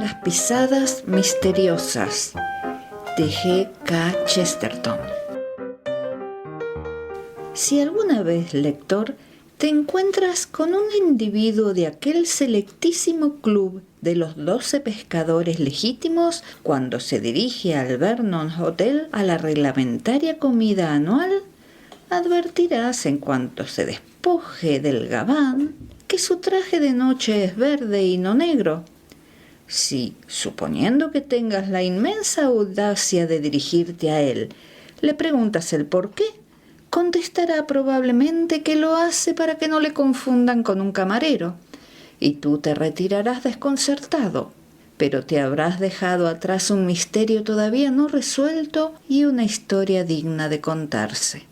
Las pisadas misteriosas de G.K. Chesterton. Si alguna vez, lector, te encuentras con un individuo de aquel selectísimo club de los 12 pescadores legítimos cuando se dirige al Vernon Hotel a la reglamentaria comida anual, advertirás en cuanto se despoje del gabán que su traje de noche es verde y no negro. Si, suponiendo que tengas la inmensa audacia de dirigirte a él, le preguntas el por qué, contestará probablemente que lo hace para que no le confundan con un camarero, y tú te retirarás desconcertado, pero te habrás dejado atrás un misterio todavía no resuelto y una historia digna de contarse.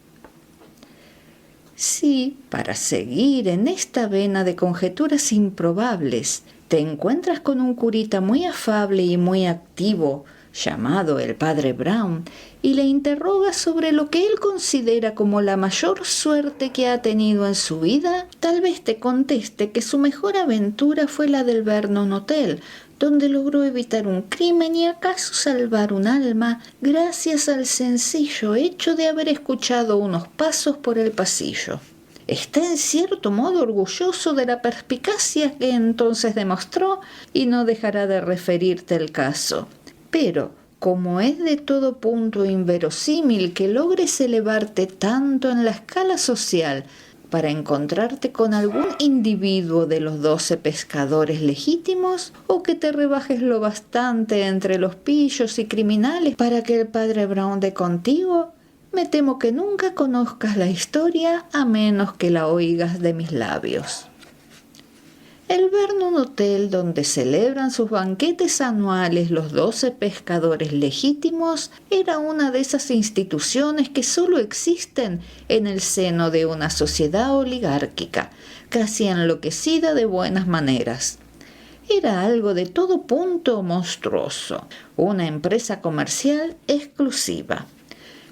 Si, para seguir en esta vena de conjeturas improbables, te encuentras con un curita muy afable y muy activo, llamado el padre Brown, y le interrogas sobre lo que él considera como la mayor suerte que ha tenido en su vida, tal vez te conteste que su mejor aventura fue la del Vernon Hotel, donde logró evitar un crimen y acaso salvar un alma gracias al sencillo hecho de haber escuchado unos pasos por el pasillo. Está en cierto modo orgulloso de la perspicacia que entonces demostró y no dejará de referirte el caso. Pero, como es de todo punto inverosímil que logres elevarte tanto en la escala social para encontrarte con algún individuo de los 12 pescadores legítimos, o que te rebajes lo bastante entre los pillos y criminales para que el padre Brown dé contigo, me temo que nunca conozcas la historia a menos que la oigas de mis labios. El Vernon Hotel, donde celebran sus banquetes anuales los 12 pescadores legítimos, era una de esas instituciones que solo existen en el seno de una sociedad oligárquica, casi enloquecida de buenas maneras. Era algo de todo punto monstruoso, una empresa comercial exclusiva.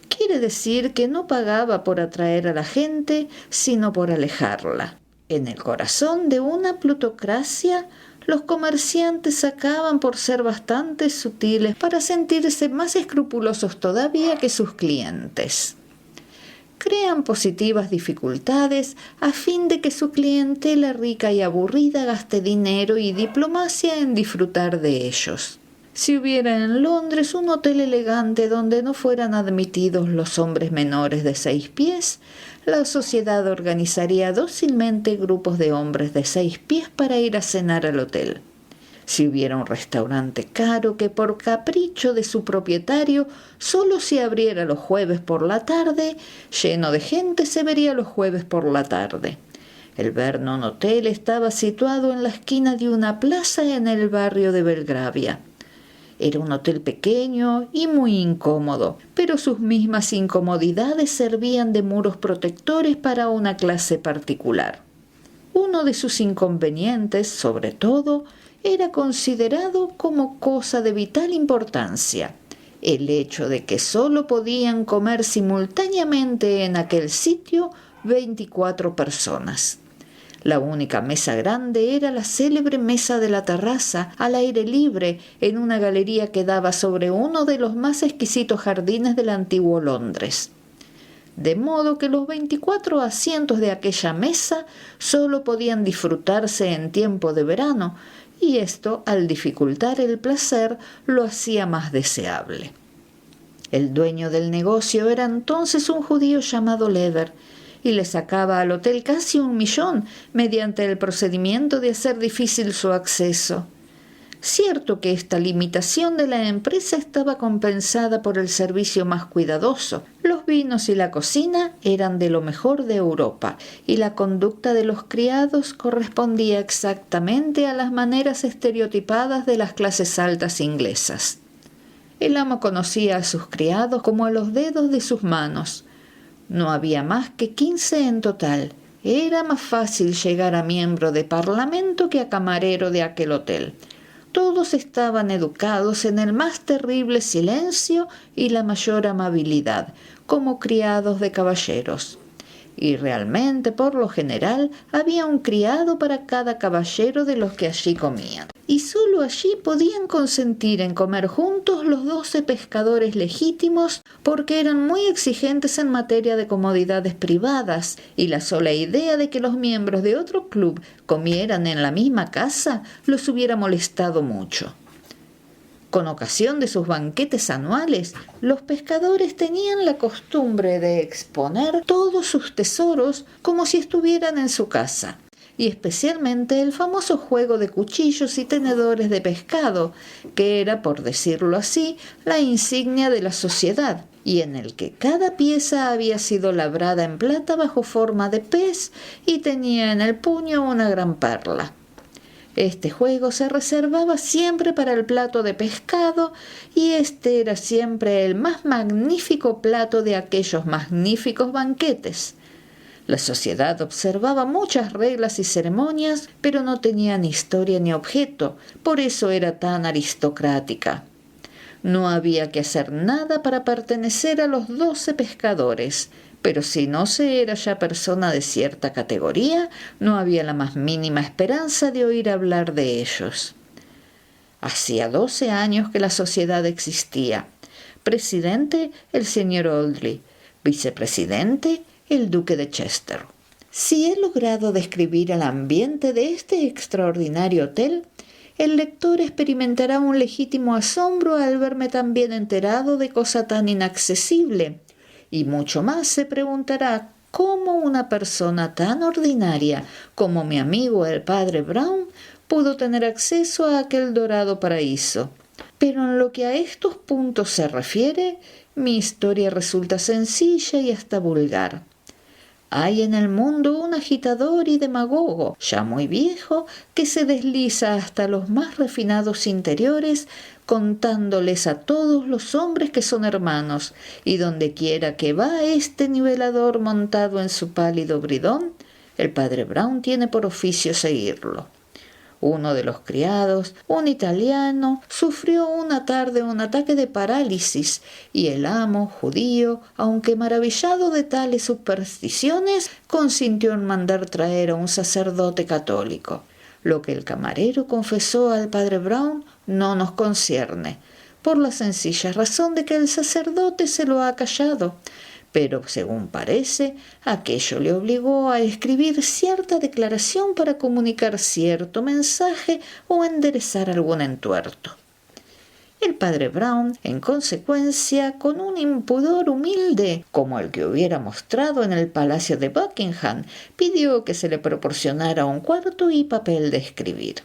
Quiere decir que no pagaba por atraer a la gente, sino por alejarla. En el corazón de una plutocracia, los comerciantes acaban por ser bastante sutiles para sentirse más escrupulosos todavía que sus clientes. Crean positivas dificultades a fin de que su clientela rica y aburrida gaste dinero y diplomacia en disfrutar de ellos. Si hubiera en Londres un hotel elegante donde no fueran admitidos los hombres menores de 6 pies, la sociedad organizaría dócilmente grupos de hombres de 6 pies para ir a cenar al hotel. Si hubiera un restaurante caro que por capricho de su propietario solo se abriera los jueves por la tarde, lleno de gente se vería los jueves por la tarde. El Vernon Hotel estaba situado en la esquina de una plaza en el barrio de Belgravia. Era un hotel pequeño y muy incómodo, pero sus mismas incomodidades servían de muros protectores para una clase particular. Uno de sus inconvenientes, sobre todo, era considerado como cosa de vital importancia: el hecho de que solo podían comer simultáneamente en aquel sitio 24 personas. La única mesa grande era la célebre mesa de la terraza, al aire libre, en una galería que daba sobre uno de los más exquisitos jardines del antiguo Londres. De modo que los 24 asientos de aquella mesa solo podían disfrutarse en tiempo de verano, y esto, al dificultar el placer, lo hacía más deseable. El dueño del negocio era entonces un judío llamado Lever, y le sacaba al hotel casi 1 millón mediante el procedimiento de hacer difícil su acceso. Cierto que esta limitación de la empresa estaba compensada por el servicio más cuidadoso. Los vinos y la cocina eran de lo mejor de Europa, y la conducta de los criados correspondía exactamente a las maneras estereotipadas de las clases altas inglesas. El amo conocía a sus criados como a los dedos de sus manos. No había más que 15 en total. Era más fácil llegar a miembro de parlamento que a camarero de aquel hotel. Todos estaban educados en el más terrible silencio y la mayor amabilidad, como criados de caballeros. y realmente, por lo general, había un criado para cada caballero de los que allí comían. Y solo allí podían consentir en comer juntos los 12 pescadores legítimos, porque eran muy exigentes en materia de comodidades privadas, y la sola idea de que los miembros de otro club comieran en la misma casa los hubiera molestado mucho. Con ocasión de sus banquetes anuales, los pescadores tenían la costumbre de exponer todos sus tesoros como si estuvieran en su casa, y especialmente el famoso juego de cuchillos y tenedores de pescado, que era, por decirlo así, la insignia de la sociedad, y en el que cada pieza había sido labrada en plata bajo forma de pez y tenía en el puño una gran perla. Este juego se reservaba siempre para el plato de pescado, y este era siempre el más magnífico plato de aquellos magníficos banquetes. La sociedad observaba muchas reglas y ceremonias, pero no tenía ni historia ni objeto, por eso era tan aristocrática. No había que hacer nada para pertenecer a los 12 pescadores, pero si no se era ya persona de cierta categoría, no había la más mínima esperanza de oír hablar de ellos. Hacía 12 años que la sociedad existía. Presidente, el señor Audley. Vicepresidente, el duque de Chester. Si he logrado describir el ambiente de este extraordinario hotel, el lector experimentará un legítimo asombro al verme tan bien enterado de cosa tan inaccesible, y mucho más se preguntará cómo una persona tan ordinaria como mi amigo el padre Brown pudo tener acceso a aquel dorado paraíso. Pero en lo que a estos puntos se refiere, mi historia resulta sencilla y hasta vulgar. Hay en el mundo un agitador y demagogo, ya muy viejo, que se desliza hasta los más refinados interiores, contándoles a todos los hombres que son hermanos, y dondequiera que va este nivelador montado en su pálido bridón, el padre Brown tiene por oficio seguirlo. Uno de los criados, un italiano, sufrió una tarde un ataque de parálisis, y el amo, judío, aunque maravillado de tales supersticiones, consintió en mandar traer a un sacerdote católico. Lo que el camarero confesó al padre Brown no nos concierne, por la sencilla razón de que el sacerdote se lo ha callado. Pero, según parece, aquello le obligó a escribir cierta declaración para comunicar cierto mensaje o enderezar algún entuerto. El padre Brown, en consecuencia, con un impudor humilde, como el que hubiera mostrado en el palacio de Buckingham, pidió que se le proporcionara un cuarto y papel de escribir.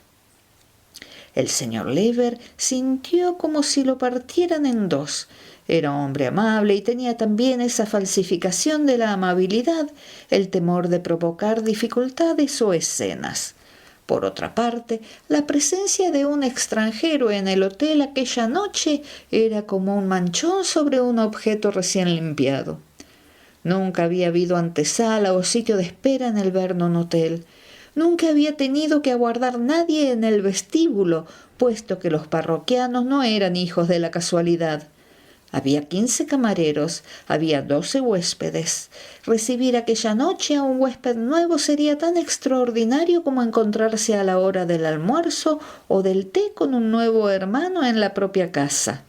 El señor Lever sintió como si lo partieran en dos. Era hombre amable y tenía también esa falsificación de la amabilidad, el temor de provocar dificultades o escenas. Por otra parte, la presencia de un extranjero en el hotel aquella noche era como un manchón sobre un objeto recién limpiado. Nunca había habido antesala o sitio de espera en el Vernon Hotel. Nunca había tenido que aguardar nadie en el vestíbulo, puesto que los parroquianos no eran hijos de la casualidad. Había 15 camareros, había 12 huéspedes. Recibir aquella noche a un huésped nuevo sería tan extraordinario como encontrarse a la hora del almuerzo o del té con un nuevo hermano en la propia casa.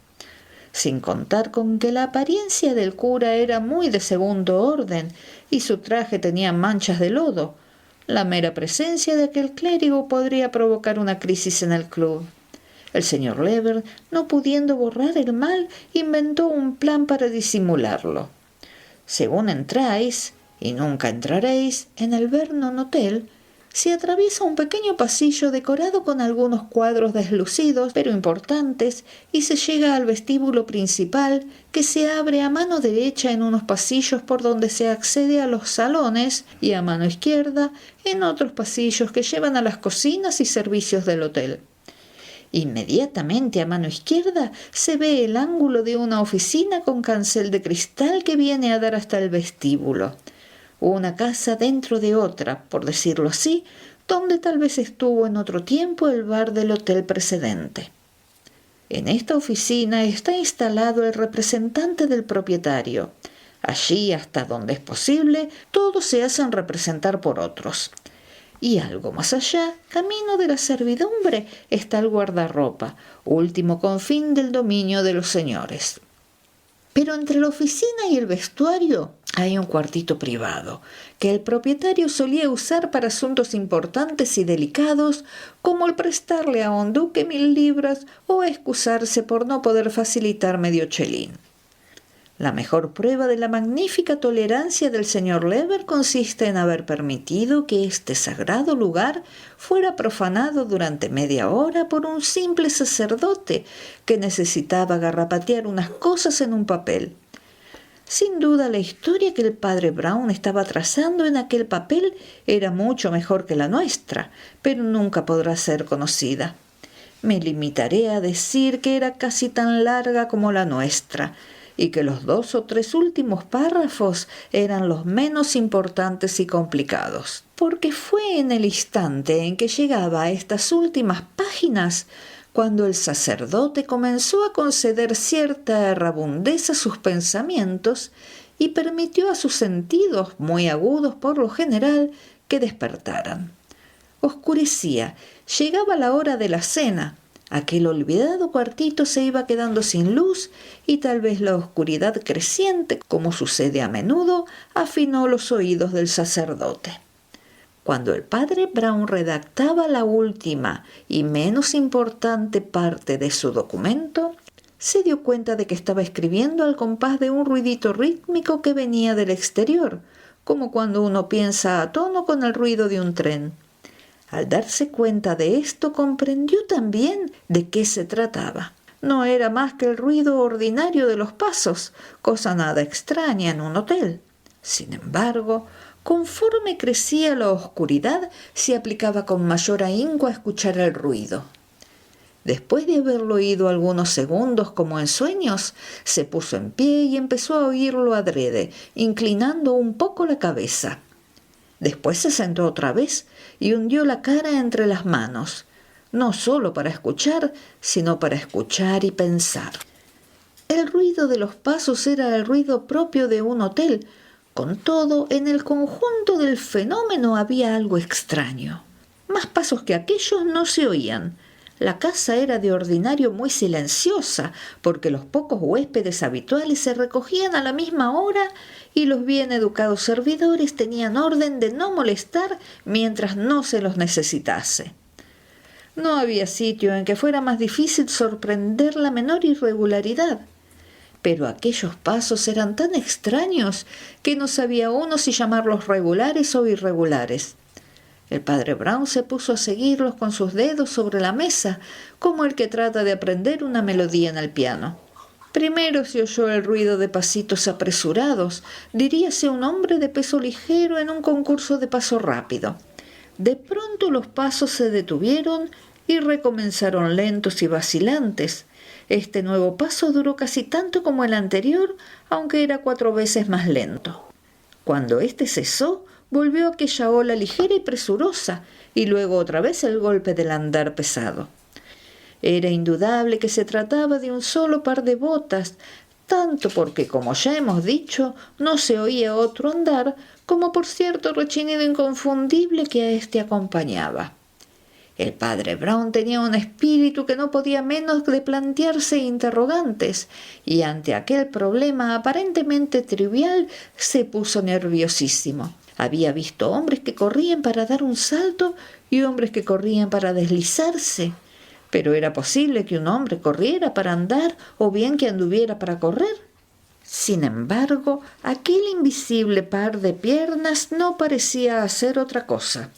Sin contar con que la apariencia del cura era muy de segundo orden y su traje tenía manchas de lodo. La mera presencia de aquel clérigo podría provocar una crisis en el club. El señor Lever, no pudiendo borrar el mal, inventó un plan para disimularlo. Según entráis, y nunca entraréis, en el Vernon Hotel, se atraviesa un pequeño pasillo decorado con algunos cuadros deslucidos pero importantes, y se llega al vestíbulo principal, que se abre a mano derecha en unos pasillos por donde se accede a los salones, y a mano izquierda en otros pasillos que llevan a las cocinas y servicios del hotel. Inmediatamente a mano izquierda se ve el ángulo de una oficina con cancel de cristal que viene a dar hasta el vestíbulo. Una casa dentro de otra, por decirlo así, donde tal vez estuvo en otro tiempo el bar del hotel precedente. En esta oficina está instalado el representante del propietario. Allí, hasta donde es posible, todos se hacen representar por otros. Y algo más allá, camino de la servidumbre, está el guardarropa, último confín del dominio de los señores. Pero entre la oficina y el vestuario hay un cuartito privado, que el propietario solía usar para asuntos importantes y delicados, como el prestarle a un duque 1000 libras o excusarse por no poder facilitar medio chelín. La mejor prueba de la magnífica tolerancia del señor Lever consiste en haber permitido que este sagrado lugar fuera profanado durante media hora por un simple sacerdote que necesitaba garrapatear unas cosas en un papel. Sin duda, la historia que el padre Brown estaba trazando en aquel papel era mucho mejor que la nuestra, pero nunca podrá ser conocida. Me limitaré a decir que era casi tan larga como la nuestra, y que los 2 o 3 últimos párrafos eran los menos importantes y complicados, porque fue en el instante en que llegaba a estas últimas páginas cuando el sacerdote comenzó a conceder cierta errabundez a sus pensamientos y permitió a sus sentidos, muy agudos por lo general, que despertaran. Oscurecía, llegaba la hora de la cena. Aquel olvidado cuartito se iba quedando sin luz y tal vez la oscuridad creciente, como sucede a menudo, afinó los oídos del sacerdote. Cuando el padre Brown redactaba la última y menos importante parte de su documento, se dio cuenta de que estaba escribiendo al compás de un ruidito rítmico que venía del exterior, como cuando uno piensa a tono con el ruido de un tren. Al darse cuenta de esto, comprendió también de qué se trataba. No era más que el ruido ordinario de los pasos, cosa nada extraña en un hotel. Sin embargo, conforme crecía la oscuridad, se aplicaba con mayor ahínco a escuchar el ruido. Después de haberlo oído algunos segundos como en sueños, se puso en pie y empezó a oírlo adrede, inclinando un poco la cabeza. Después se sentó otra vez y hundió la cara entre las manos, no solo para escuchar, sino para escuchar y pensar. El ruido de los pasos era el ruido propio de un hotel. Con todo, en el conjunto del fenómeno había algo extraño. Más pasos que aquellos no se oían. La casa era de ordinario muy silenciosa, porque los pocos huéspedes habituales se recogían a la misma hora y los bien educados servidores tenían orden de no molestar mientras no se los necesitase. No había sitio en que fuera más difícil sorprender la menor irregularidad, pero aquellos pasos eran tan extraños que no sabía uno si llamarlos regulares o irregulares. El padre Brown se puso a seguirlos con sus dedos sobre la mesa, como el que trata de aprender una melodía en el piano. Primero se oyó el ruido de pasitos apresurados, diríase un hombre de peso ligero en un concurso de paso rápido. De pronto los pasos se detuvieron y recomenzaron lentos y vacilantes. Este nuevo paso duró casi tanto como el anterior, aunque era 4 veces más lento. Cuando éste cesó, volvió aquella ola ligera y presurosa, y luego otra vez el golpe del andar pesado. Era indudable que se trataba de un solo par de botas, tanto porque, como ya hemos dicho, no se oía otro andar, como por cierto rechinido inconfundible que a éste acompañaba. El padre Brown tenía un espíritu que no podía menos de plantearse interrogantes, y ante aquel problema aparentemente trivial se puso nerviosísimo. Había visto hombres que corrían para dar un salto y hombres que corrían para deslizarse. ¿Pero era posible que un hombre corriera para andar o bien que anduviera para correr? Sin embargo, aquel invisible par de piernas no parecía hacer otra cosa.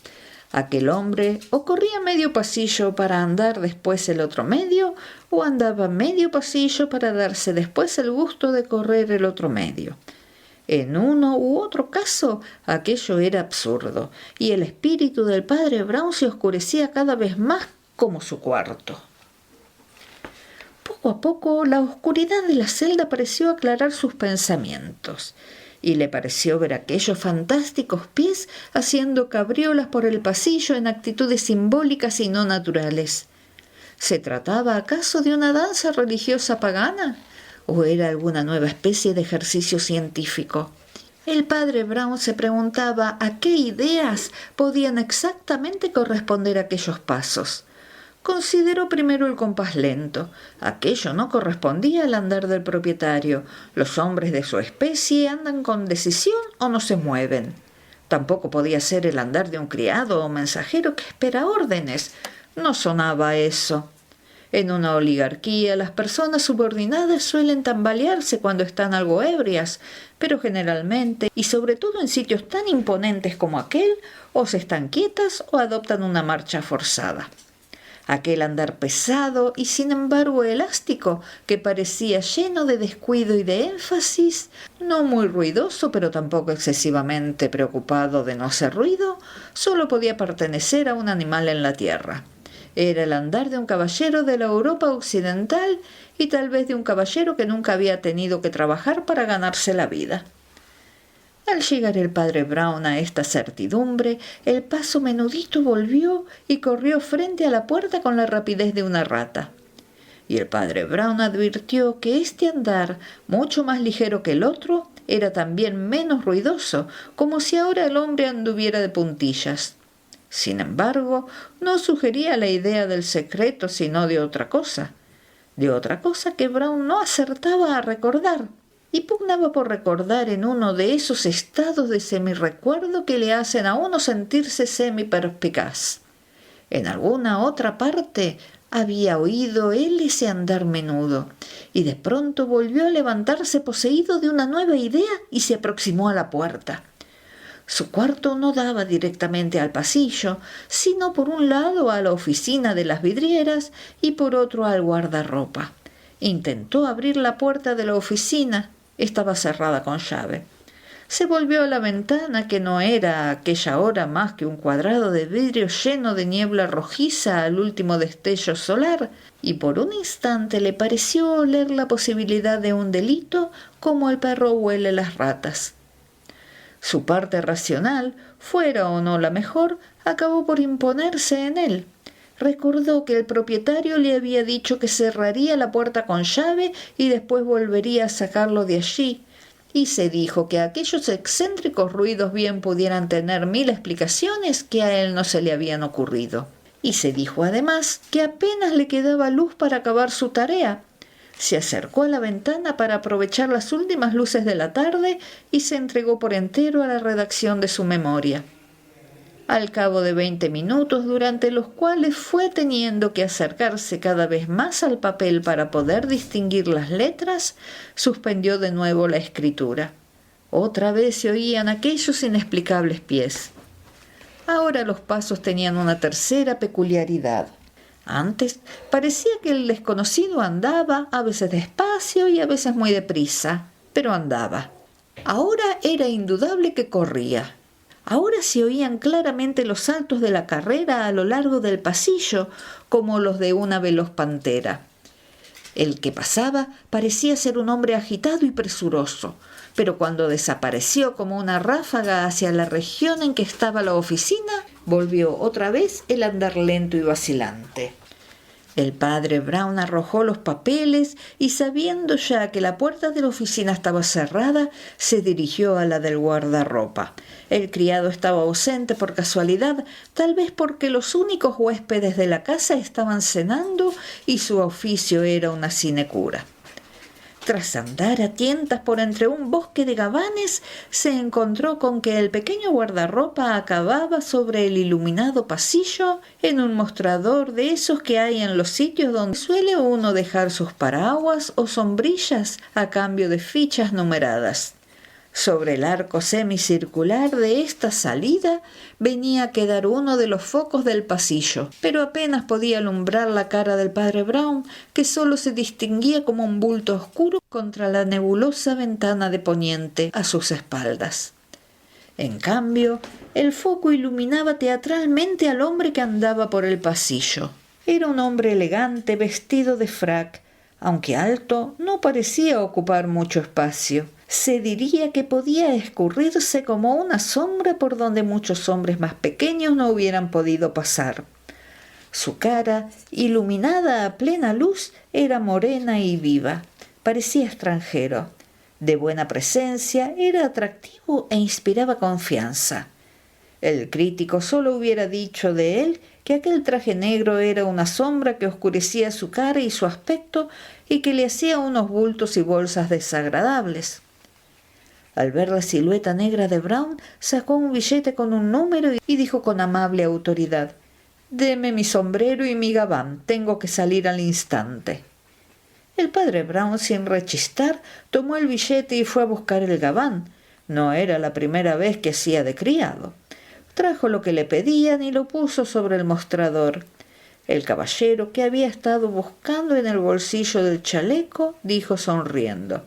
Aquel hombre o corría medio pasillo para andar después el otro medio, o andaba medio pasillo para darse después el gusto de correr el otro medio. En uno u otro caso, aquello era absurdo, y el espíritu del padre Brown se oscurecía cada vez más como su cuarto. Poco a poco, la oscuridad de la celda pareció aclarar sus pensamientos, y le pareció ver aquellos fantásticos pies haciendo cabriolas por el pasillo en actitudes simbólicas y no naturales. ¿Se trataba acaso de una danza religiosa pagana? ¿O era alguna nueva especie de ejercicio científico? El padre Brown se preguntaba a qué ideas podían exactamente corresponder aquellos pasos. Consideró primero el compás lento. Aquello no correspondía al andar del propietario. Los hombres de su especie andan con decisión o no se mueven. Tampoco podía ser el andar de un criado o mensajero que espera órdenes. No sonaba eso. En una oligarquía las personas subordinadas suelen tambalearse cuando están algo ebrias, pero generalmente, y sobre todo en sitios tan imponentes como aquel, o se están quietas o adoptan una marcha forzada. Aquel andar pesado y sin embargo elástico, que parecía lleno de descuido y de énfasis, no muy ruidoso pero tampoco excesivamente preocupado de no hacer ruido, solo podía pertenecer a un animal en la tierra. Era el andar de un caballero de la Europa occidental y tal vez de un caballero que nunca había tenido que trabajar para ganarse la vida. Al llegar el padre Brown a esta certidumbre, el paso menudito volvió y corrió frente a la puerta con la rapidez de una rata. Y el padre Brown advirtió que este andar, mucho más ligero que el otro, era también menos ruidoso, como si ahora el hombre anduviera de puntillas. Sin embargo, no sugería la idea del secreto, sino de otra cosa que Brown no acertaba a recordar, y pugnaba por recordar en uno de esos estados de semirrecuerdo que le hacen a uno sentirse semiperspicaz. En alguna otra parte había oído él ese andar menudo, y de pronto volvió a levantarse poseído de una nueva idea y se aproximó a la puerta. Su cuarto no daba directamente al pasillo, sino por un lado a la oficina de las vidrieras y por otro al guardarropa. Intentó abrir la puerta de la oficina. Estaba cerrada con llave. Se volvió a la ventana, que no era a aquella hora más que un cuadrado de vidrio lleno de niebla rojiza al último destello solar, y por un instante le pareció oler la posibilidad de un delito como el perro huele las ratas. Su parte racional, fuera o no la mejor, acabó por imponerse en él. Recordó que el propietario le había dicho que cerraría la puerta con llave y después volvería a sacarlo de allí, y se dijo que aquellos excéntricos ruidos bien pudieran tener 1000 explicaciones que a él no se le habían ocurrido. Y se dijo además que apenas le quedaba luz para acabar su tarea. Se acercó a la ventana para aprovechar las últimas luces de la tarde y se entregó por entero a la redacción de su memoria. Al cabo de 20 minutos, durante los cuales fue teniendo que acercarse cada vez más al papel para poder distinguir las letras, suspendió de nuevo la escritura. Otra vez se oían aquellos inexplicables pies. Ahora los pasos tenían una tercera peculiaridad. Antes parecía que el desconocido andaba, a veces despacio y a veces muy deprisa, pero andaba. Ahora era indudable que corría. Ahora se oían claramente los saltos de la carrera a lo largo del pasillo, como los de una veloz pantera. El que pasaba parecía ser un hombre agitado y presuroso, pero cuando desapareció como una ráfaga hacia la región en que estaba la oficina, volvió otra vez el andar lento y vacilante. El padre Brown arrojó los papeles y, sabiendo ya que la puerta de la oficina estaba cerrada, se dirigió a la del guardarropa. El criado estaba ausente por casualidad, tal vez porque los únicos huéspedes de la casa estaban cenando y su oficio era una sinecura. Tras andar a tientas por entre un bosque de gabanes, se encontró con que el pequeño guardarropa acababa sobre el iluminado pasillo en un mostrador de esos que hay en los sitios donde suele uno dejar sus paraguas o sombrillas a cambio de fichas numeradas. Sobre el arco semicircular de esta salida venía a quedar uno de los focos del pasillo, pero apenas podía alumbrar la cara del padre Brown, que solo se distinguía como un bulto oscuro contra la nebulosa ventana de poniente a sus espaldas. En cambio, el foco iluminaba teatralmente al hombre que andaba por el pasillo. Era un hombre elegante, vestido de frac. Aunque alto, no parecía ocupar mucho espacio. Se diría que podía escurrirse como una sombra por donde muchos hombres más pequeños no hubieran podido pasar. Su cara, iluminada a plena luz, era morena y viva, parecía extranjero. De buena presencia, era atractivo e inspiraba confianza. El crítico solo hubiera dicho de él que aquel traje negro era una sombra que oscurecía su cara y su aspecto y que le hacía unos bultos y bolsas desagradables. Al ver la silueta negra de Brown, sacó un billete con un número y dijo con amable autoridad: «Deme mi sombrero y mi gabán, tengo que salir al instante». El padre Brown, sin rechistar, tomó el billete y fue a buscar el gabán. No era la primera vez que hacía de criado. Trajo lo que le pedían y lo puso sobre el mostrador. El caballero, que había estado buscando en el bolsillo del chaleco, dijo sonriendo: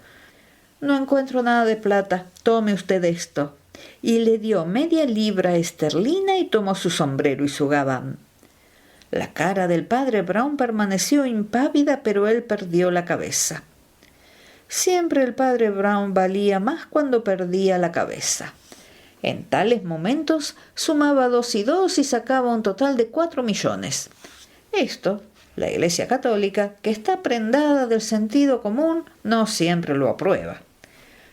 «No encuentro nada de plata, tome usted esto». Y le dio media libra esterlina y tomó su sombrero y su gabán. La cara del padre Brown permaneció impávida, pero él perdió la cabeza. Siempre el padre Brown valía más cuando perdía la cabeza. En tales momentos sumaba 2 y 2 y sacaba un total de 4 millones. Esto, la Iglesia Católica, que está prendada del sentido común, no siempre lo aprueba.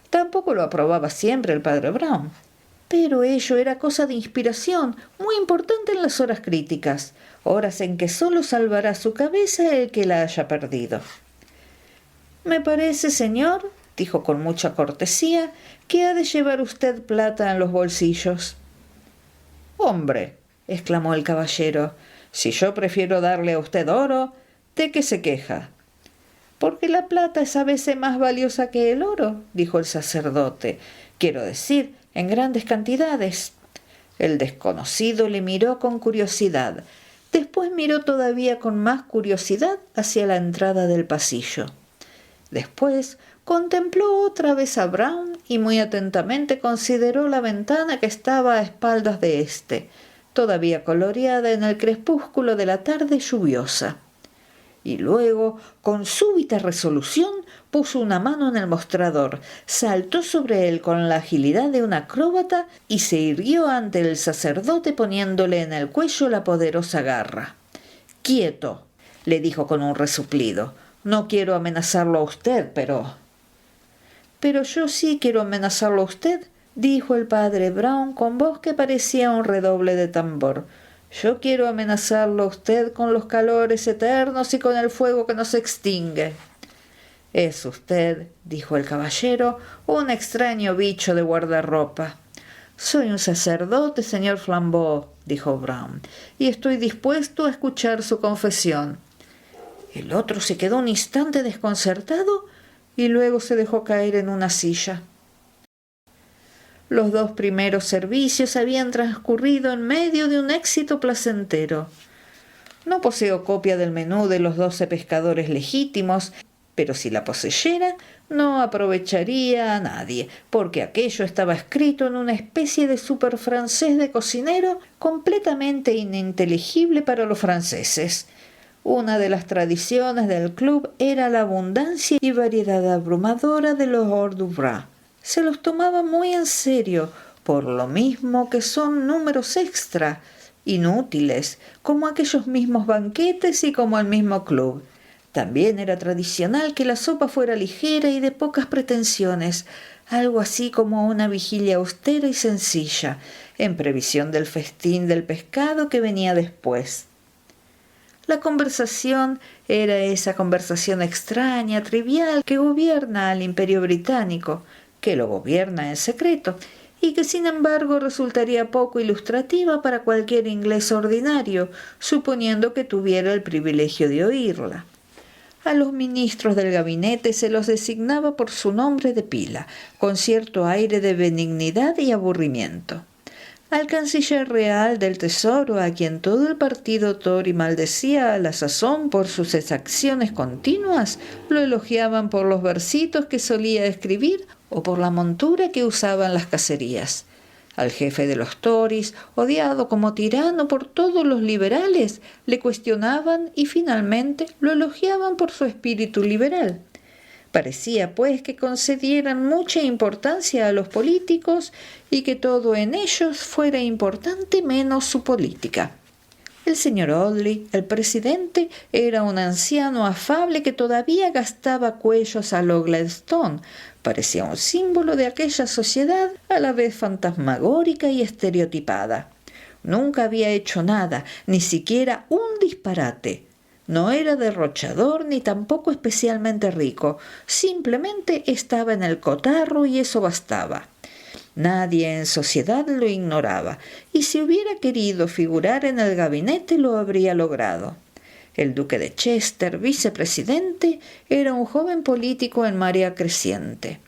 Tampoco lo aprobaba siempre el padre Brown. Pero ello era cosa de inspiración, muy importante en las horas críticas, horas en que solo salvará su cabeza el que la haya perdido. «Me parece, señor», dijo con mucha cortesía, «que ha de llevar usted plata en los bolsillos». «Hombre», exclamó el caballero, «si yo prefiero darle a usted oro, ¿de qué se queja?». «Porque la plata es a veces más valiosa que el oro», dijo el sacerdote. «Quiero decir, en grandes cantidades». El desconocido le miró con curiosidad. Después miró todavía con más curiosidad hacia la entrada del pasillo. Después contempló otra vez a Brown y muy atentamente consideró la ventana que estaba a espaldas de éste, todavía coloreada en el crepúsculo de la tarde lluviosa. Y luego, con súbita resolución, puso una mano en el mostrador, saltó sobre él con la agilidad de un acróbata y se irguió ante el sacerdote poniéndole en el cuello la poderosa garra. «Quieto», le dijo con un resoplido, «no quiero amenazarlo a usted, pero...». «Pero yo sí quiero amenazarlo a usted», dijo el padre Brown con voz que parecía un redoble de tambor. «Yo quiero amenazarlo a usted con los calores eternos y con el fuego que no se extingue». «Es usted», dijo el caballero, «un extraño bicho de guardarropa». «Soy un sacerdote, señor Flambeau», dijo Brown, «y estoy dispuesto a escuchar su confesión». El otro se quedó un instante desconcertado y luego se dejó caer en una silla. Los 2 primeros servicios habían transcurrido en medio de un éxito placentero. No poseo copia del menú de los 12 pescadores legítimos, pero si la poseyera, no aprovecharía a nadie, porque aquello estaba escrito en una especie de superfrancés de cocinero completamente ininteligible para los franceses. Una de las tradiciones del club era la abundancia y variedad abrumadora de los hors d'oeuvre. Se los tomaba muy en serio, por lo mismo que son números extra, inútiles, como aquellos mismos banquetes y como el mismo club. También era tradicional que la sopa fuera ligera y de pocas pretensiones, algo así como una vigilia austera y sencilla, en previsión del festín del pescado que venía después. La conversación era esa conversación extraña, trivial, que gobierna al Imperio Británico, que lo gobierna en secreto, y que sin embargo resultaría poco ilustrativa para cualquier inglés ordinario, suponiendo que tuviera el privilegio de oírla. A los ministros del gabinete se los designaba por su nombre de pila, con cierto aire de benignidad y aburrimiento. Al canciller real del Tesoro, a quien todo el partido Tory maldecía a la sazón por sus exacciones continuas, lo elogiaban por los versitos que solía escribir o por la montura que usaba en las cacerías. Al jefe de los Tories, odiado como tirano por todos los liberales, le cuestionaban y finalmente lo elogiaban por su espíritu liberal. Parecía, pues, que concedieran mucha importancia a los políticos y que todo en ellos fuera importante menos su política. El señor Audley, el presidente, era un anciano afable que todavía gastaba cuellos a lo Gladstone. Parecía un símbolo de aquella sociedad a la vez fantasmagórica y estereotipada. Nunca había hecho nada, ni siquiera un disparate. No era derrochador ni tampoco especialmente rico. Simplemente estaba en el cotarro y eso bastaba. Nadie en sociedad lo ignoraba, y si hubiera querido figurar en el gabinete lo habría logrado. El duque de Chester, vicepresidente, era un joven político en marea creciente.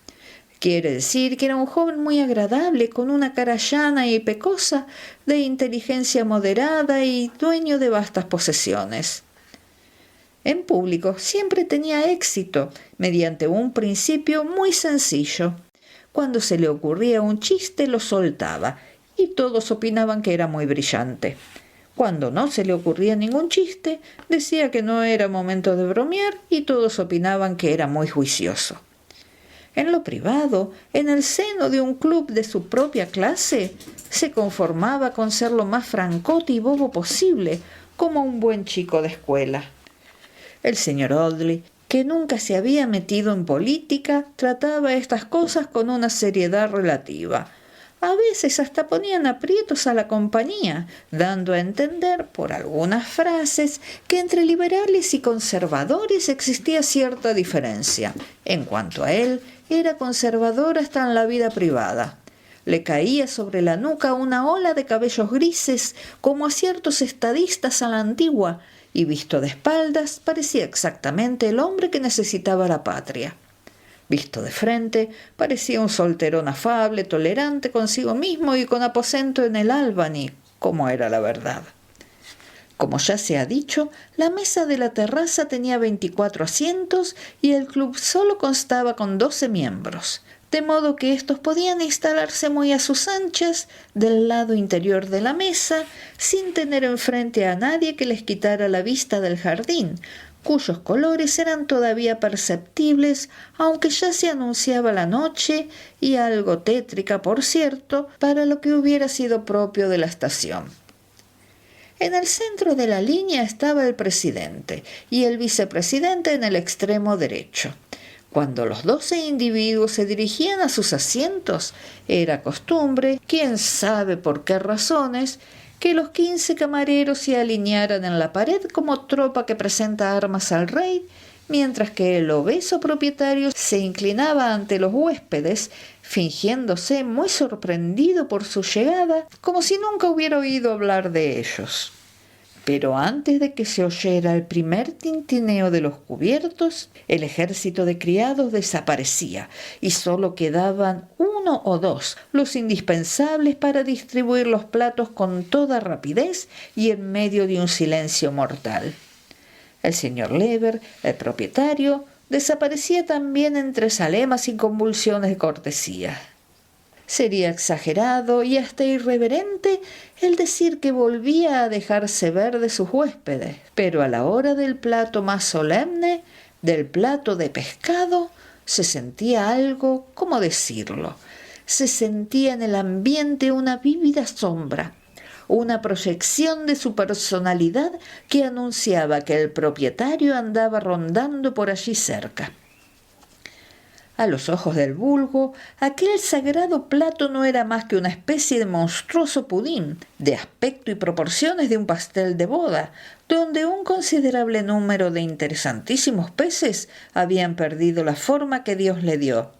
Quiere decir que era un joven muy agradable, con una cara llana y pecosa, de inteligencia moderada y dueño de vastas posesiones. En público siempre tenía éxito, mediante un principio muy sencillo. Cuando se le ocurría un chiste lo soltaba, y todos opinaban que era muy brillante. Cuando no se le ocurría ningún chiste, decía que no era momento de bromear, y todos opinaban que era muy juicioso. En lo privado, en el seno de un club de su propia clase, se conformaba con ser lo más francote y bobo posible, como un buen chico de escuela. El señor Audley, que nunca se había metido en política, trataba estas cosas con una seriedad relativa. A veces hasta ponían aprietos a la compañía, dando a entender, por algunas frases, que entre liberales y conservadores existía cierta diferencia. En cuanto a él, era conservador hasta en la vida privada. Le caía sobre la nuca una ola de cabellos grises, como a ciertos estadistas a la antigua, y visto de espaldas parecía exactamente el hombre que necesitaba la patria. Visto de frente, parecía un solterón afable, tolerante consigo mismo y con aposento en el Albany, como era la verdad. Como ya se ha dicho, la mesa de la terraza tenía 24 asientos y el club solo constaba con 12 miembros, de modo que éstos podían instalarse muy a sus anchas del lado interior de la mesa, sin tener enfrente a nadie que les quitara la vista del jardín, cuyos colores eran todavía perceptibles, aunque ya se anunciaba la noche, y algo tétrica, por cierto, para lo que hubiera sido propio de la estación. En el centro de la línea estaba el presidente y el vicepresidente en el extremo derecho. Cuando los 12 individuos se dirigían a sus asientos, era costumbre, quién sabe por qué razones, que los 15 camareros se alinearan en la pared como tropa que presenta armas al rey, mientras que el obeso propietario se inclinaba ante los huéspedes, fingiéndose muy sorprendido por su llegada, como si nunca hubiera oído hablar de ellos. Pero antes de que se oyera el primer tintineo de los cubiertos, el ejército de criados desaparecía y solo quedaban 1 o 2, los indispensables para distribuir los platos con toda rapidez y en medio de un silencio mortal. El señor Lever, el propietario, desaparecía también entre zalemas y convulsiones de cortesía. Sería exagerado y hasta irreverente el decir que volvía a dejarse ver de sus huéspedes, pero a la hora del plato más solemne, del plato de pescado, se sentía algo, ¿cómo decirlo? Se sentía en el ambiente una vívida sombra, una proyección de su personalidad que anunciaba que el propietario andaba rondando por allí cerca. A los ojos del vulgo, aquel sagrado plato no era más que una especie de monstruoso pudín, de aspecto y proporciones de un pastel de boda, donde un considerable número de interesantísimos peces habían perdido la forma que Dios le dio.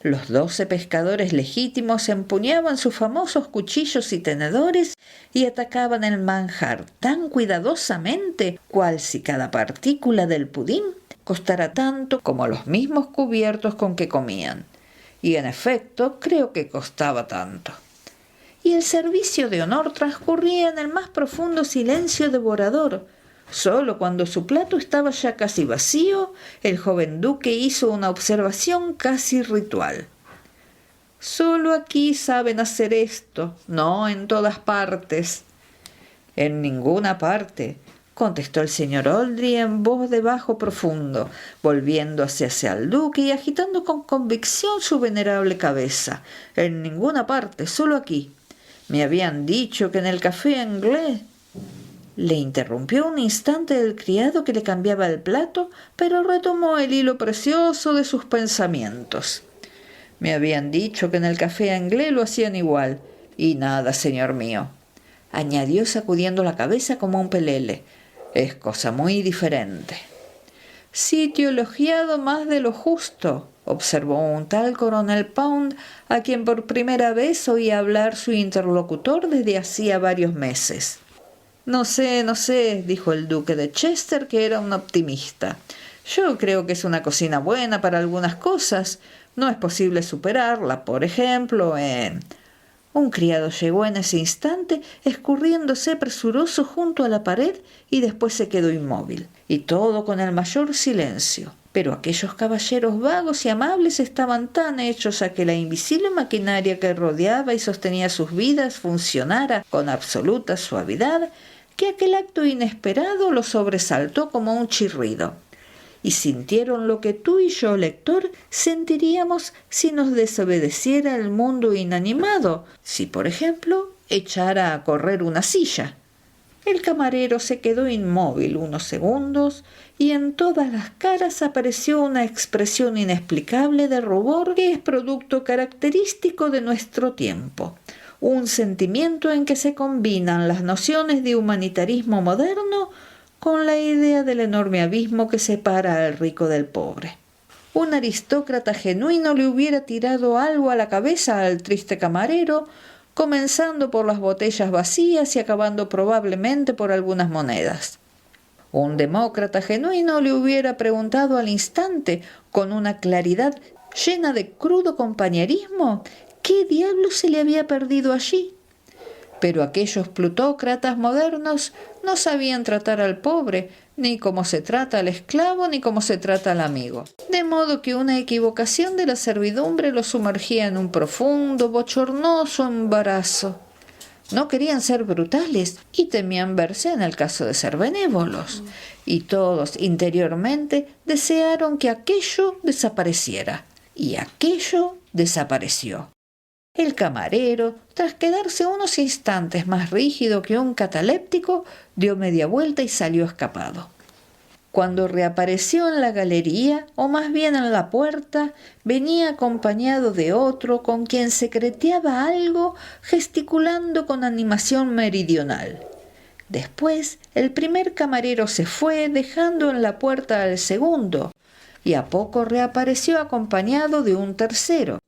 Los 12 pescadores legítimos empuñaban sus famosos cuchillos y tenedores y atacaban el manjar tan cuidadosamente, cual si cada partícula del pudín costara tanto como los mismos cubiertos con que comían. Y en efecto, creo que costaba tanto. Y el servicio de honor transcurría en el más profundo silencio devorador. Solo cuando su plato estaba ya casi vacío, el joven duque hizo una observación casi ritual. «Solo aquí saben hacer esto, no en todas partes». «En ninguna parte», contestó el señor Audley en voz de bajo profundo, volviéndose hacia el duque y agitando con convicción su venerable cabeza. «En ninguna parte, solo aquí. Me habían dicho que en el café anglés». Le interrumpió un instante el criado que le cambiaba el plato, pero retomó el hilo precioso de sus pensamientos. Me habían dicho que en el café anglés lo hacían igual. Y nada, señor mío, añadió sacudiendo la cabeza como un pelele. Es cosa muy diferente. Sitio elogiado más de lo justo, observó un tal coronel Pound, a quien por primera vez oía hablar su interlocutor desde hacía varios meses. No sé, dijo el duque de Chester, que era un optimista. Yo creo que es una cocina buena para algunas cosas. No es posible superarla, por ejemplo, en... Un criado llegó en ese instante, escurriéndose presuroso junto a la pared, y después se quedó inmóvil, y todo con el mayor silencio. Pero aquellos caballeros vagos y amables estaban tan hechos a que la invisible maquinaria que rodeaba y sostenía sus vidas funcionara con absoluta suavidad, que aquel acto inesperado los sobresaltó como un chirrido. Y sintieron lo que tú y yo, lector, sentiríamos si nos desobedeciera el mundo inanimado, si, por ejemplo, echara a correr una silla. El camarero se quedó inmóvil unos segundos y en todas las caras apareció una expresión inexplicable de rubor que es producto característico de nuestro tiempo, un sentimiento en que se combinan las nociones de humanitarismo moderno con la idea del enorme abismo que separa al rico del pobre. Un aristócrata genuino le hubiera tirado algo a la cabeza al triste camarero, comenzando por las botellas vacías y acabando probablemente por algunas monedas. Un demócrata genuino le hubiera preguntado al instante, con una claridad llena de crudo compañerismo, ¿qué diablo se le había perdido allí? Pero aquellos plutócratas modernos no sabían tratar al pobre, ni como se trata al esclavo, ni como se trata al amigo. De modo que una equivocación de la servidumbre los sumergía en un profundo, bochornoso embarazo. No querían ser brutales y temían verse en el caso de ser benévolos. Y todos interiormente desearon que aquello desapareciera. Y aquello desapareció. El camarero, tras quedarse unos instantes más rígido que un cataléptico, dio media vuelta y salió escapado. Cuando reapareció en la galería, o más bien en la puerta, venía acompañado de otro con quien secreteaba algo, gesticulando con animación meridional. Después, el primer camarero se fue, dejando en la puerta al segundo, y a poco reapareció acompañado de un tercero.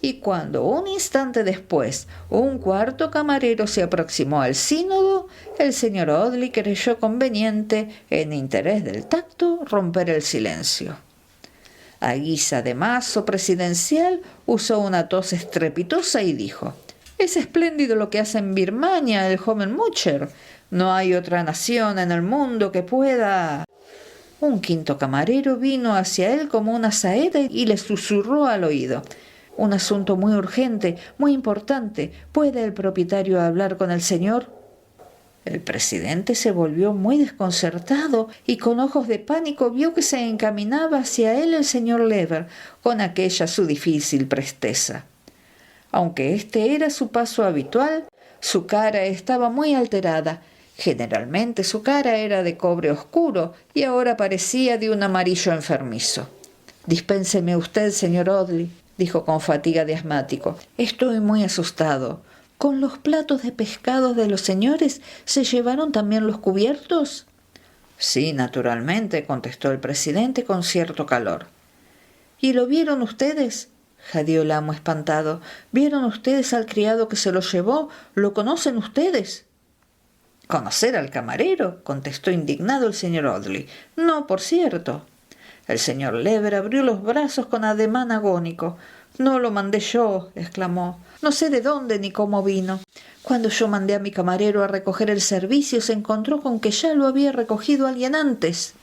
Y cuando un instante después un cuarto camarero se aproximó al sínodo, el señor Audley creyó conveniente, en interés del tacto, romper el silencio. A guisa de mazo presidencial usó una tos estrepitosa y dijo: «Es espléndido lo que hace en Birmania el joven Mutcher. No hay otra nación en el mundo que pueda...». Un quinto camarero vino hacia él como una saeta y le susurró al oído: «Un asunto muy urgente, muy importante. ¿Puede el propietario hablar con el señor?». El presidente se volvió muy desconcertado y con ojos de pánico vio que se encaminaba hacia él el señor Lever, con aquella su difícil presteza. Aunque este era su paso habitual, su cara estaba muy alterada. Generalmente su cara era de cobre oscuro y ahora parecía de un amarillo enfermizo. «Dispénseme usted, señor Audley», dijo con fatiga de asmático. «Estoy muy asustado. ¿Con los platos de pescado de los señores se llevaron también los cubiertos?». «Sí, naturalmente», contestó el presidente con cierto calor. «¿Y lo vieron ustedes?», jadeó el amo espantado. «¿Vieron ustedes al criado que se lo llevó? ¿Lo conocen ustedes?». «¿Conocer al camarero?», contestó indignado el señor Audley. «No, por cierto». El señor Lever abrió los brazos con ademán agónico. «No lo mandé yo», exclamó. «No sé de dónde ni cómo vino. Cuando yo mandé a mi camarero a recoger el servicio, se encontró con que ya lo había recogido alguien antes».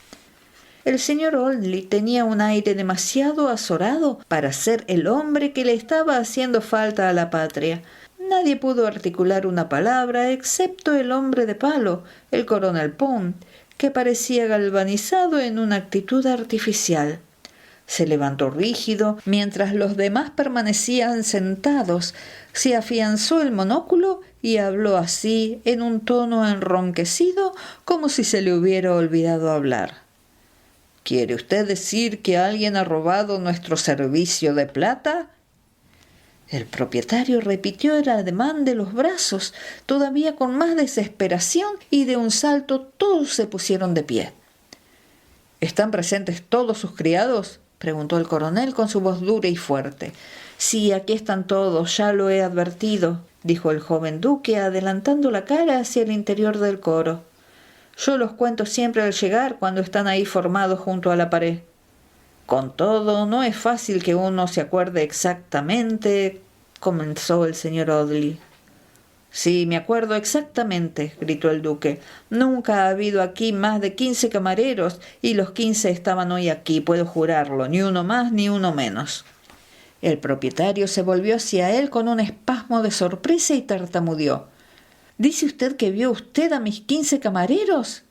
El señor Audley tenía un aire demasiado azorado para ser el hombre que le estaba haciendo falta a la patria. Nadie pudo articular una palabra excepto el hombre de palo, el coronel Pound, que parecía galvanizado en una actitud artificial. Se levantó rígido, mientras los demás permanecían sentados, se afianzó el monóculo y habló así, en un tono enronquecido, como si se le hubiera olvidado hablar. ¿Quiere usted decir que alguien ha robado nuestro servicio de plata? El propietario repitió el ademán de los brazos, todavía con más desesperación, y de un salto todos se pusieron de pie. ¿Están presentes todos sus criados?, preguntó el coronel con su voz dura y fuerte. Sí, aquí están todos, ya lo he advertido, dijo el joven duque, adelantando la cara hacia el interior del coro. Yo los cuento siempre al llegar, cuando están ahí formados junto a la pared. Con todo, no es fácil que uno se acuerde exactamente, comenzó el señor Audley. Sí, me acuerdo exactamente, gritó el duque. Nunca ha habido aquí más de 15 camareros, y los 15 estaban hoy aquí, puedo jurarlo, ni uno más ni uno menos. El propietario se volvió hacia él con un espasmo de sorpresa y tartamudeó. ¿Dice usted que vio usted a mis 15 camareros?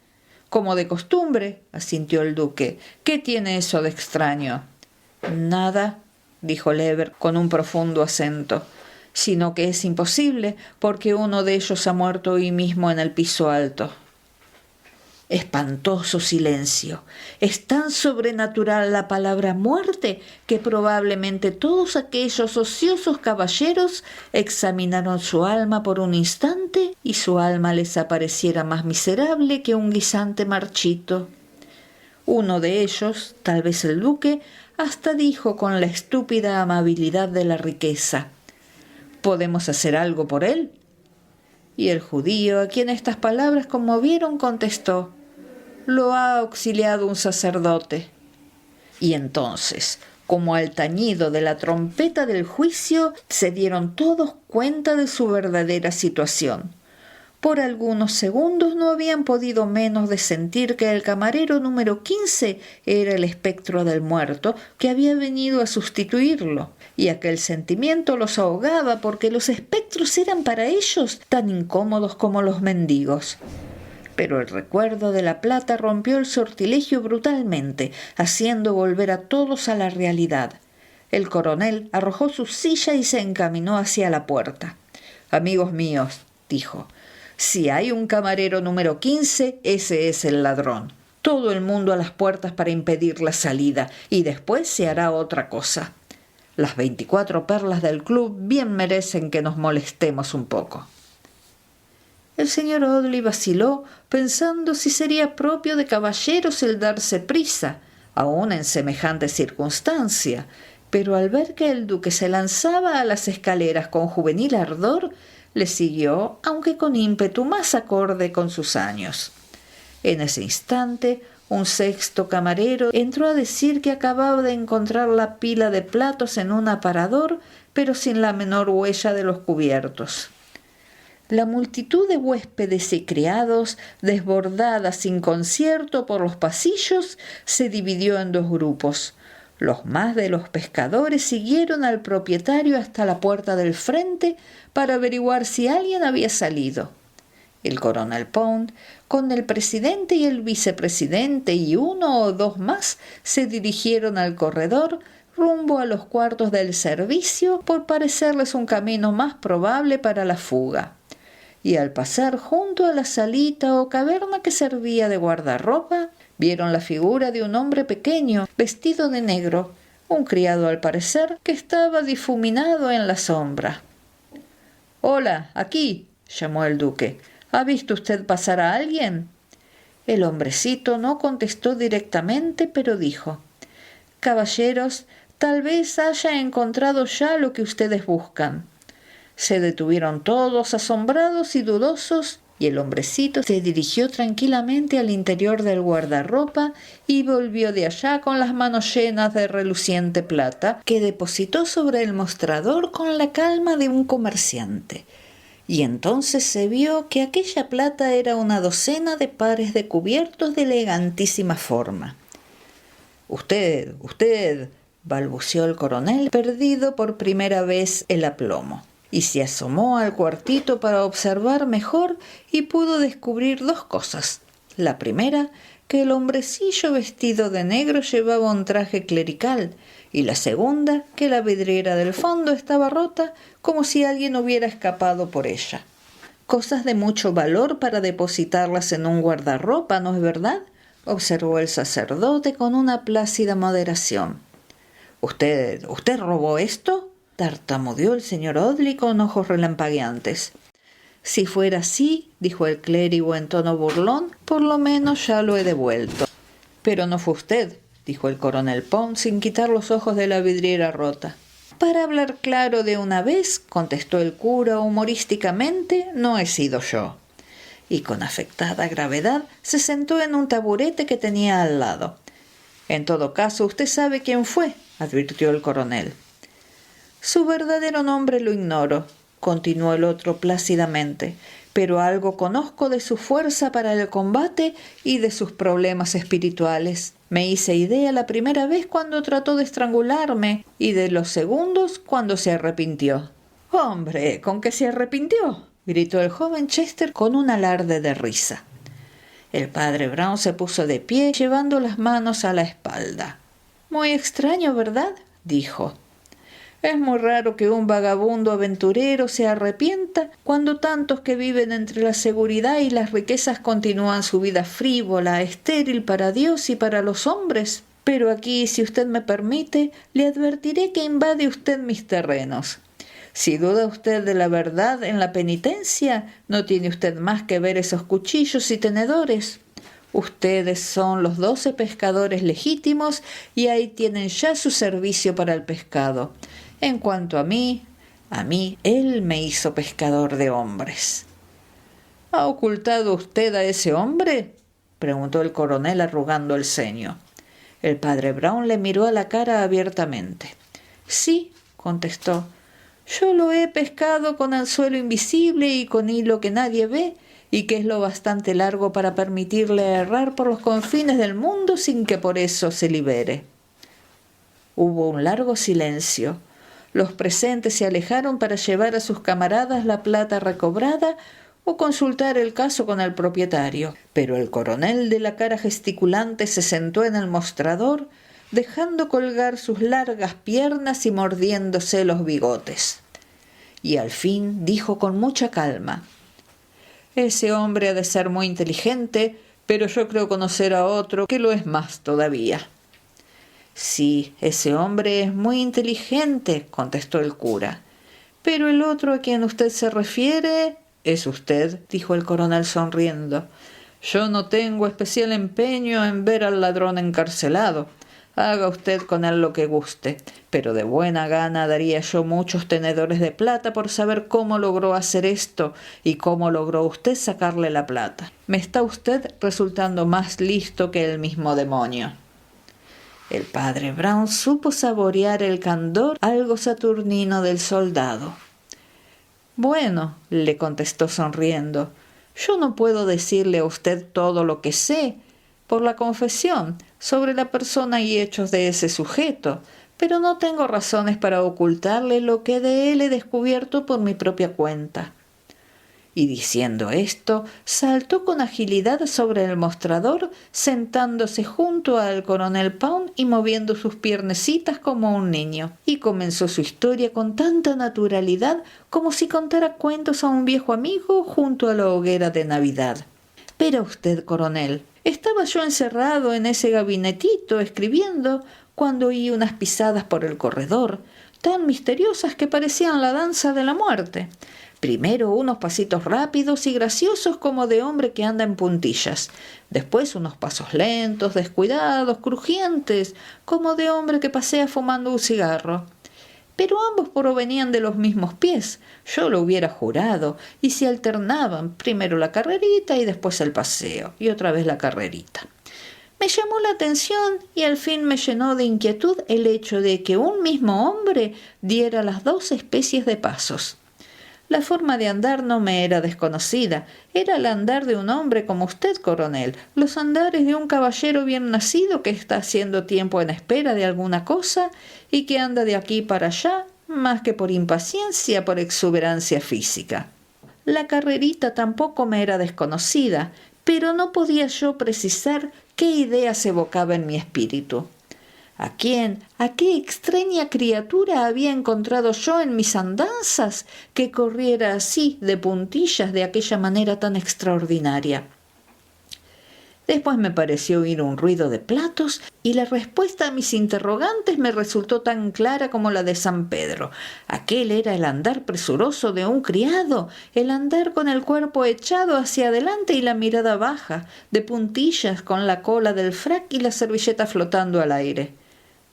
Como de costumbre, asintió el duque. ¿Qué tiene eso de extraño? Nada, dijo Lever con un profundo acento, sino que es imposible, porque uno de ellos ha muerto hoy mismo en el piso alto. Espantoso silencio. Es tan sobrenatural la palabra muerte que probablemente todos aquellos ociosos caballeros examinaron su alma por un instante y su alma les apareciera más miserable que un guisante marchito. Uno de ellos, tal vez el duque, hasta dijo con la estúpida amabilidad de la riqueza: ¿podemos hacer algo por él? Y el judío, a quien estas palabras conmovieron, contestó: lo ha auxiliado un sacerdote. Y entonces, como al tañido de la trompeta del juicio, se dieron todos cuenta de su verdadera situación. Por algunos segundos no habían podido menos de sentir que el camarero número 15 era el espectro del muerto que había venido a sustituirlo, y aquel sentimiento los ahogaba porque los espectros eran para ellos tan incómodos como los mendigos. Pero el recuerdo de la plata rompió el sortilegio brutalmente, haciendo volver a todos a la realidad. El coronel arrojó su silla y se encaminó hacia la puerta. Amigos míos, dijo, si hay un camarero número 15, ese es el ladrón. Todo el mundo a las puertas para impedir la salida, y después se hará otra cosa. Las 24 perlas del club bien merecen que nos molestemos un poco. El señor Audley vaciló, pensando si sería propio de caballeros el darse prisa, aun en semejante circunstancia, pero al ver que el duque se lanzaba a las escaleras con juvenil ardor, le siguió, aunque con ímpetu más acorde con sus años. En ese instante, un sexto camarero entró a decir que acababa de encontrar la pila de platos en un aparador, pero sin la menor huella de los cubiertos. La multitud de huéspedes y criados, desbordada sin concierto por los pasillos, se dividió en dos grupos. Los más de los pescadores siguieron al propietario hasta la puerta del frente para averiguar si alguien había salido. El coronel Pound, con el presidente y el vicepresidente y uno o dos más, se dirigieron al corredor rumbo a los cuartos del servicio por parecerles un camino más probable para la fuga. Y al pasar junto a la salita o caverna que servía de guardarropa, vieron la figura de un hombre pequeño, vestido de negro, un criado al parecer, que estaba difuminado en la sombra. «Hola, aquí», llamó el duque. «¿Ha visto usted pasar a alguien?» El hombrecito no contestó directamente, pero dijo: «Caballeros, tal vez haya encontrado ya lo que ustedes buscan». Se detuvieron todos asombrados y dudosos, y el hombrecito se dirigió tranquilamente al interior del guardarropa y volvió de allá con las manos llenas de reluciente plata, que depositó sobre el mostrador con la calma de un comerciante. Y entonces se vio que aquella plata era una docena de pares de cubiertos de elegantísima forma. «Usted», balbuceó el coronel, perdido por primera vez el aplomo, y se asomó al cuartito para observar mejor y pudo descubrir dos cosas. La primera, que el hombrecillo vestido de negro llevaba un traje clerical, y la segunda, que la vidriera del fondo estaba rota como si alguien hubiera escapado por ella. Cosas de mucho valor para depositarlas en un guardarropa, ¿no es verdad?, observó el sacerdote con una plácida moderación. ¿Usted robó esto?, tartamudeó el señor Audley con ojos relampagueantes. Si fuera así, dijo el clérigo en tono burlón, por lo menos ya lo he devuelto. Pero no fue usted, dijo el coronel Pound sin quitar los ojos de la vidriera rota. Para hablar claro de una vez, contestó el cura humorísticamente, no he sido yo. Y con afectada gravedad se sentó en un taburete que tenía al lado. En todo caso, usted sabe quién fue, advirtió el coronel. Su verdadero nombre lo ignoro, continuó el otro plácidamente, pero algo conozco de su fuerza para el combate y de sus problemas espirituales. Me hice idea la primera vez cuando trató de estrangularme y de los segundos cuando se arrepintió. ¡Hombre! ¿Con qué se arrepintió?, gritó el joven Chester con un alarde de risa. El padre Brown se puso de pie llevando las manos a la espalda. Muy extraño, ¿verdad?, dijo. Es muy raro que un vagabundo aventurero se arrepienta cuando tantos que viven entre la seguridad y las riquezas continúan su vida frívola, estéril para Dios y para los hombres. Pero aquí, si usted me permite, le advertiré que invade usted mis terrenos. Si duda usted de la verdad en la penitencia, no tiene usted más que ver esos cuchillos y tenedores. Ustedes son los 12 pescadores legítimos y ahí tienen ya su servicio para el pescado. En cuanto a mí, él me hizo pescador de hombres. ¿Ha ocultado usted a ese hombre?, preguntó el coronel arrugando el ceño. El padre Brown le miró a la cara abiertamente. Sí, contestó, yo lo he pescado con anzuelo invisible y con hilo que nadie ve, y que es lo bastante largo para permitirle errar por los confines del mundo sin que por eso se libere. Hubo un largo silencio. Los presentes se alejaron para llevar a sus camaradas la plata recobrada o consultar el caso con el propietario, pero el coronel de la cara gesticulante se sentó en el mostrador, dejando colgar sus largas piernas y mordiéndose los bigotes. Y al fin dijo con mucha calma: Ese hombre ha de ser muy inteligente, pero yo creo conocer a otro que lo es más todavía. Sí, ese hombre es muy inteligente, contestó el cura. Pero el otro a quien usted se refiere es usted, dijo el coronel sonriendo. Yo no tengo especial empeño en ver al ladrón encarcelado. Haga usted con él lo que guste, pero de buena gana daría yo muchos tenedores de plata por saber cómo logró hacer esto y cómo logró usted sacarle la plata. Me está usted resultando más listo que el mismo demonio. El padre Brown supo saborear el candor algo saturnino del soldado. Bueno, le contestó sonriendo, yo no puedo decirle a usted todo lo que sé, por la confesión, sobre la persona y hechos de ese sujeto, pero no tengo razones para ocultarle lo que de él he descubierto por mi propia cuenta. Y diciendo esto, saltó con agilidad sobre el mostrador, sentándose junto al coronel Pound y moviendo sus piernecitas como un niño, y comenzó su historia con tanta naturalidad como si contara cuentos a un viejo amigo junto a la hoguera de Navidad. Pero usted, coronel, estaba yo encerrado en ese gabinetito escribiendo cuando oí unas pisadas por el corredor, tan misteriosas que parecían la danza de la muerte. Primero unos pasitos rápidos y graciosos como de hombre que anda en puntillas. Después unos pasos lentos, descuidados, crujientes, como de hombre que pasea fumando un cigarro. Pero ambos provenían de los mismos pies, yo lo hubiera jurado, y se alternaban, primero la carrerita y después el paseo, y otra vez la carrerita. Me llamó la atención y al fin me llenó de inquietud el hecho de que un mismo hombre diera las 2 especies de pasos. La forma de andar no me era desconocida, era el andar de un hombre como usted, coronel, los andares de un caballero bien nacido que está haciendo tiempo en espera de alguna cosa y que anda de aquí para allá, más que por impaciencia, por exuberancia física. La carrerita tampoco me era desconocida, pero no podía yo precisar qué idea se evocaba en mi espíritu. ¿A quién, a qué extraña criatura había encontrado yo en mis andanzas que corriera así, de puntillas, de aquella manera tan extraordinaria? Después me pareció oír un ruido de platos y la respuesta a mis interrogantes me resultó tan clara como la de San Pedro. Aquel era el andar presuroso de un criado, el andar con el cuerpo echado hacia adelante y la mirada baja, de puntillas, con la cola del frac y la servilleta flotando al aire.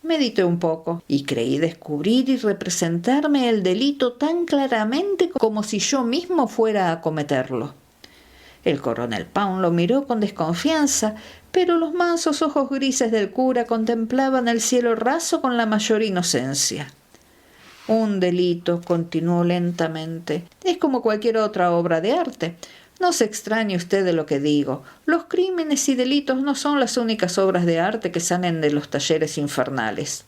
Medité un poco y creí descubrir y representarme el delito tan claramente como si yo mismo fuera a cometerlo. El coronel Pound lo miró con desconfianza, pero los mansos ojos grises del cura contemplaban el cielo raso con la mayor inocencia. Un delito, continuó lentamente, es como cualquier otra obra de arte. No se extrañe usted de lo que digo. Los crímenes y delitos no son las únicas obras de arte que salen de los talleres infernales.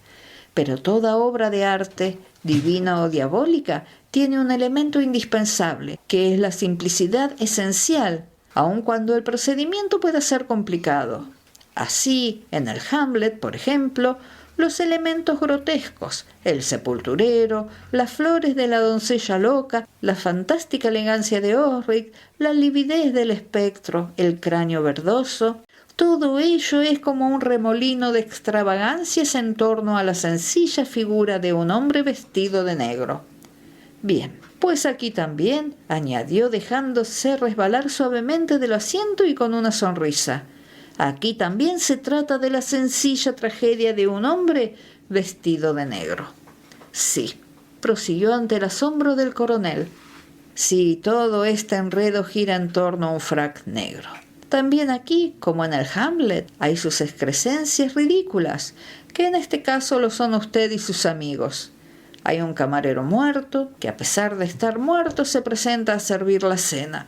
Pero toda obra de arte, divina o diabólica, tiene un elemento indispensable, que es la simplicidad esencial, aun cuando el procedimiento pueda ser complicado. Así, en el Hamlet, por ejemplo, los elementos grotescos, el sepulturero, las flores de la doncella loca, la fantástica elegancia de Osric, la lividez del espectro, el cráneo verdoso, todo ello es como un remolino de extravagancias en torno a la sencilla figura de un hombre vestido de negro. Bien, pues aquí también, añadió dejándose resbalar suavemente del asiento y con una sonrisa, aquí también se trata de la sencilla tragedia de un hombre vestido de negro. Sí, prosiguió ante el asombro del coronel, sí, todo este enredo gira en torno a un frac negro. También aquí, como en el Hamlet, hay sus excrescencias ridículas, que en este caso lo son usted y sus amigos. Hay un camarero muerto, que a pesar de estar muerto se presenta a servir la cena.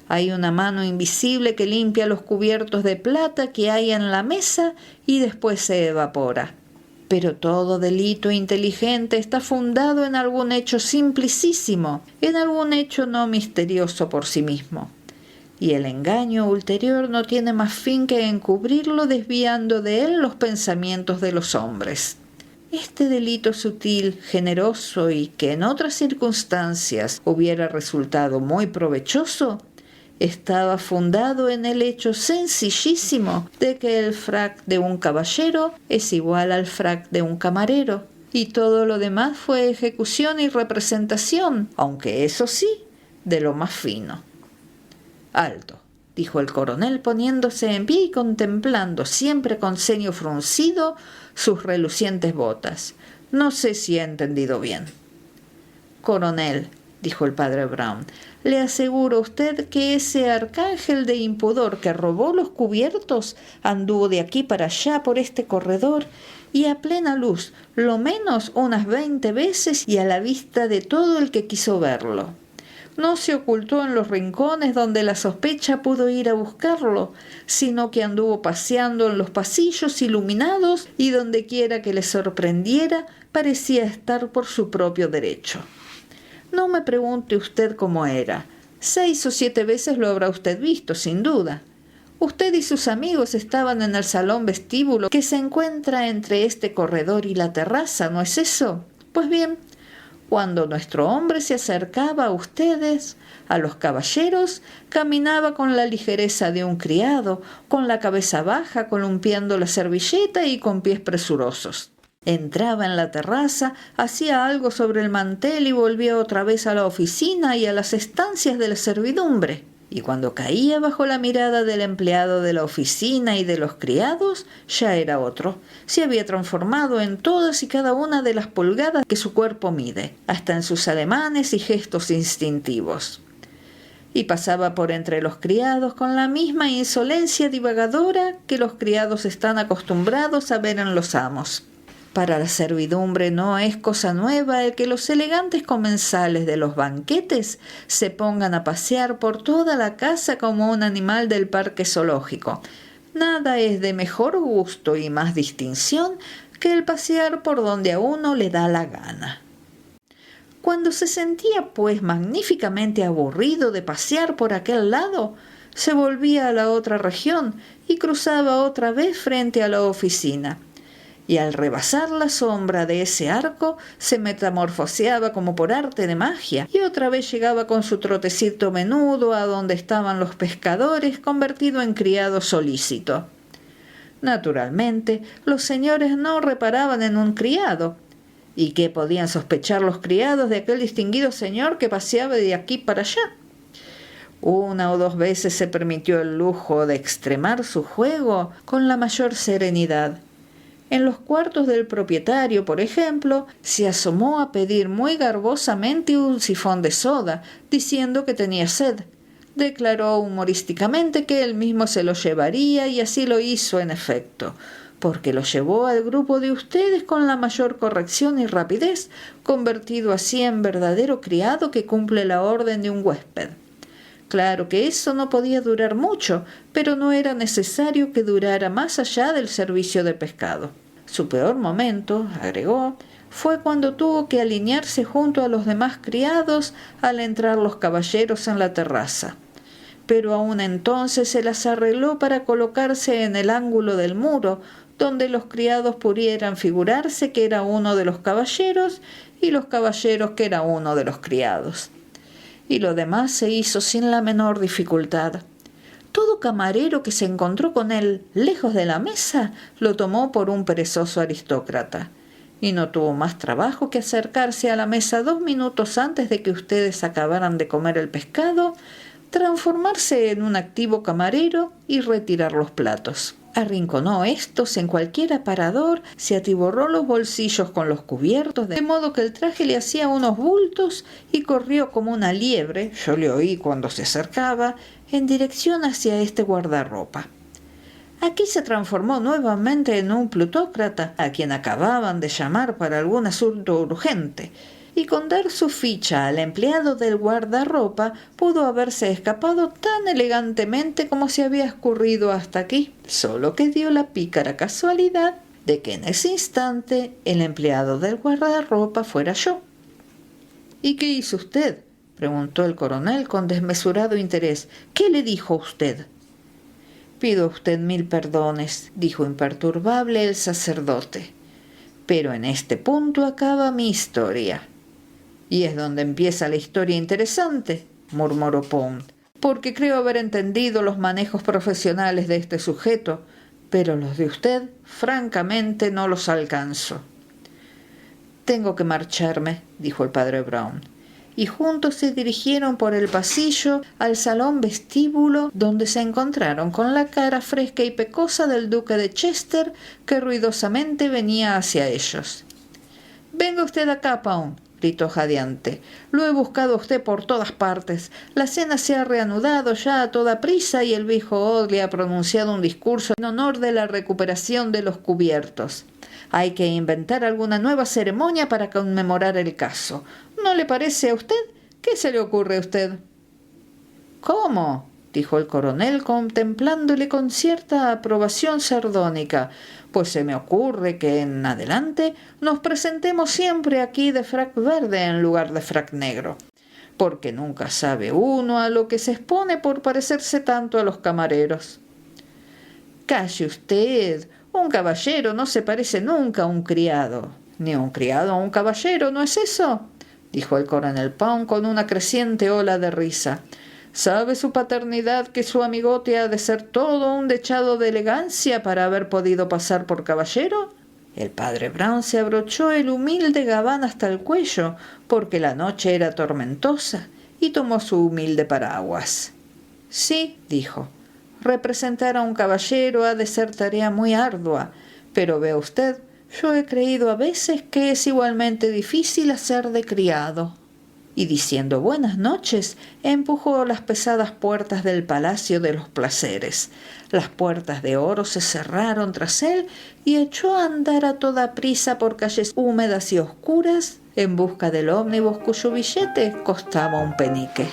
Hay una mano invisible que limpia los cubiertos de plata que hay en la mesa y después se evapora. Pero todo delito inteligente está fundado en algún hecho simplicísimo, en algún hecho no misterioso por sí mismo. Y el engaño ulterior no tiene más fin que encubrirlo desviando de él los pensamientos de los hombres. Este delito sutil, generoso y que en otras circunstancias hubiera resultado muy provechoso, estaba fundado en el hecho sencillísimo de que el frac de un caballero es igual al frac de un camarero, y todo lo demás fue ejecución y representación, aunque eso sí, de lo más fino. Alto, dijo el coronel poniéndose en pie y contemplando, siempre con ceño fruncido, sus relucientes botas. No sé si he entendido bien. Coronel, dijo el padre Brown, le aseguro a usted que ese arcángel de impudor que robó los cubiertos anduvo de aquí para allá por este corredor y a plena luz, lo menos unas 20 veces y a la vista de todo el que quiso verlo. No se ocultó en los rincones donde la sospecha pudo ir a buscarlo, sino que anduvo paseando en los pasillos iluminados y dondequiera que le sorprendiera parecía estar por su propio derecho. No me pregunte usted cómo era. 6 o 7 veces lo habrá usted visto, sin duda. Usted y sus amigos estaban en el salón vestíbulo que se encuentra entre este corredor y la terraza, ¿no es eso? Pues bien, cuando nuestro hombre se acercaba a ustedes, a los caballeros, caminaba con la ligereza de un criado, con la cabeza baja, columpiando la servilleta y con pies presurosos. Entraba en la terraza, hacía algo sobre el mantel y volvía otra vez a la oficina y a las estancias de la servidumbre. Y cuando caía bajo la mirada del empleado de la oficina y de los criados, ya era otro. Se había transformado en todas y cada una de las pulgadas que su cuerpo mide, hasta en sus ademanes y gestos instintivos. Y pasaba por entre los criados con la misma insolencia divagadora que los criados están acostumbrados a ver en los amos. Para la servidumbre no es cosa nueva el que los elegantes comensales de los banquetes se pongan a pasear por toda la casa como un animal del parque zoológico. Nada es de mejor gusto y más distinción que el pasear por donde a uno le da la gana. Cuando se sentía, pues, magníficamente aburrido de pasear por aquel lado, se volvía a la otra región y cruzaba otra vez frente a la oficina. Y al rebasar la sombra de ese arco se metamorfoseaba como por arte de magia y otra vez llegaba con su trotecito menudo a donde estaban los pescadores, convertido en criado solícito. Naturalmente, los señores no reparaban en un criado. ¿Y qué podían sospechar los criados de aquel distinguido señor que paseaba de aquí para allá? Una o dos veces se permitió el lujo de extremar su juego con la mayor serenidad. En los cuartos del propietario, por ejemplo, se asomó a pedir muy garbosamente un sifón de soda, diciendo que tenía sed. Declaró humorísticamente que él mismo se lo llevaría y así lo hizo en efecto, porque lo llevó al grupo de ustedes con la mayor corrección y rapidez, convertido así en verdadero criado que cumple la orden de un huésped. Claro que eso no podía durar mucho, pero no era necesario que durara más allá del servicio de pescado. Su peor momento, agregó, fue cuando tuvo que alinearse junto a los demás criados al entrar los caballeros en la terraza. Pero aún entonces se las arregló para colocarse en el ángulo del muro, donde los criados pudieran figurarse que era uno de los caballeros y los caballeros que era uno de los criados. Y lo demás se hizo sin la menor dificultad. Todo camarero que se encontró con él lejos de la mesa lo tomó por un perezoso aristócrata, y no tuvo más trabajo que acercarse a la mesa 2 minutos antes de que ustedes acabaran de comer el pescado, transformarse en un activo camarero y retirar los platos. Arrinconó estos en cualquier aparador, se atiborró los bolsillos con los cubiertos, de modo que el traje le hacía unos bultos y corrió como una liebre, yo le oí cuando se acercaba, en dirección hacia este guardarropa. Aquí se transformó nuevamente en un plutócrata, a quien acababan de llamar para algún asunto urgente, y con dar su ficha al empleado del guardarropa pudo haberse escapado tan elegantemente como se había escurrido hasta aquí, solo que dio la pícara casualidad de que en ese instante el empleado del guardarropa fuera yo. ¿Y qué hizo usted?, preguntó el coronel con desmesurado interés. ¿Qué le dijo usted? Pido a usted 1000 perdones, dijo imperturbable el sacerdote, pero en este punto acaba mi historia. Y es donde empieza la historia interesante, murmuró Pound, porque creo haber entendido los manejos profesionales de este sujeto, pero los de usted, francamente, no los alcanzo. Tengo que marcharme, dijo el padre Brown, y juntos se dirigieron por el pasillo al salón vestíbulo, donde se encontraron con la cara fresca y pecosa del duque de Chester, que ruidosamente venía hacia ellos. «Venga usted acá, Pound», gritó jadeante. «Lo he buscado a usted por todas partes. La cena se ha reanudado ya a toda prisa y el viejo Audley ha pronunciado un discurso en honor de la recuperación de los cubiertos. Hay que inventar alguna nueva ceremonia para conmemorar el caso. ¿No le parece a usted? ¿Qué se le ocurre a usted?» «¿Cómo?», dijo el coronel contemplándole con cierta aprobación sardónica. «Pues se me ocurre que en adelante nos presentemos siempre aquí de frac verde en lugar de frac negro, porque nunca sabe uno a lo que se expone por parecerse tanto a los camareros». «Calle usted, un caballero no se parece nunca a un criado, ni un criado a un caballero, ¿no es eso?», dijo el coronel Pound con una creciente ola de risa. «¿Sabe su paternidad que su amigote ha de ser todo un dechado de elegancia para haber podido pasar por caballero?» El padre Brown se abrochó el humilde gabán hasta el cuello, porque la noche era tormentosa, y tomó su humilde paraguas. «Sí», dijo, «representar a un caballero ha de ser tarea muy ardua, pero vea usted, yo he creído a veces que es igualmente difícil hacer de criado». Y diciendo buenas noches, empujó las pesadas puertas del Palacio de los Placeres. Las puertas de oro se cerraron tras él y echó a andar a toda prisa por calles húmedas y oscuras en busca del ómnibus cuyo billete costaba un penique.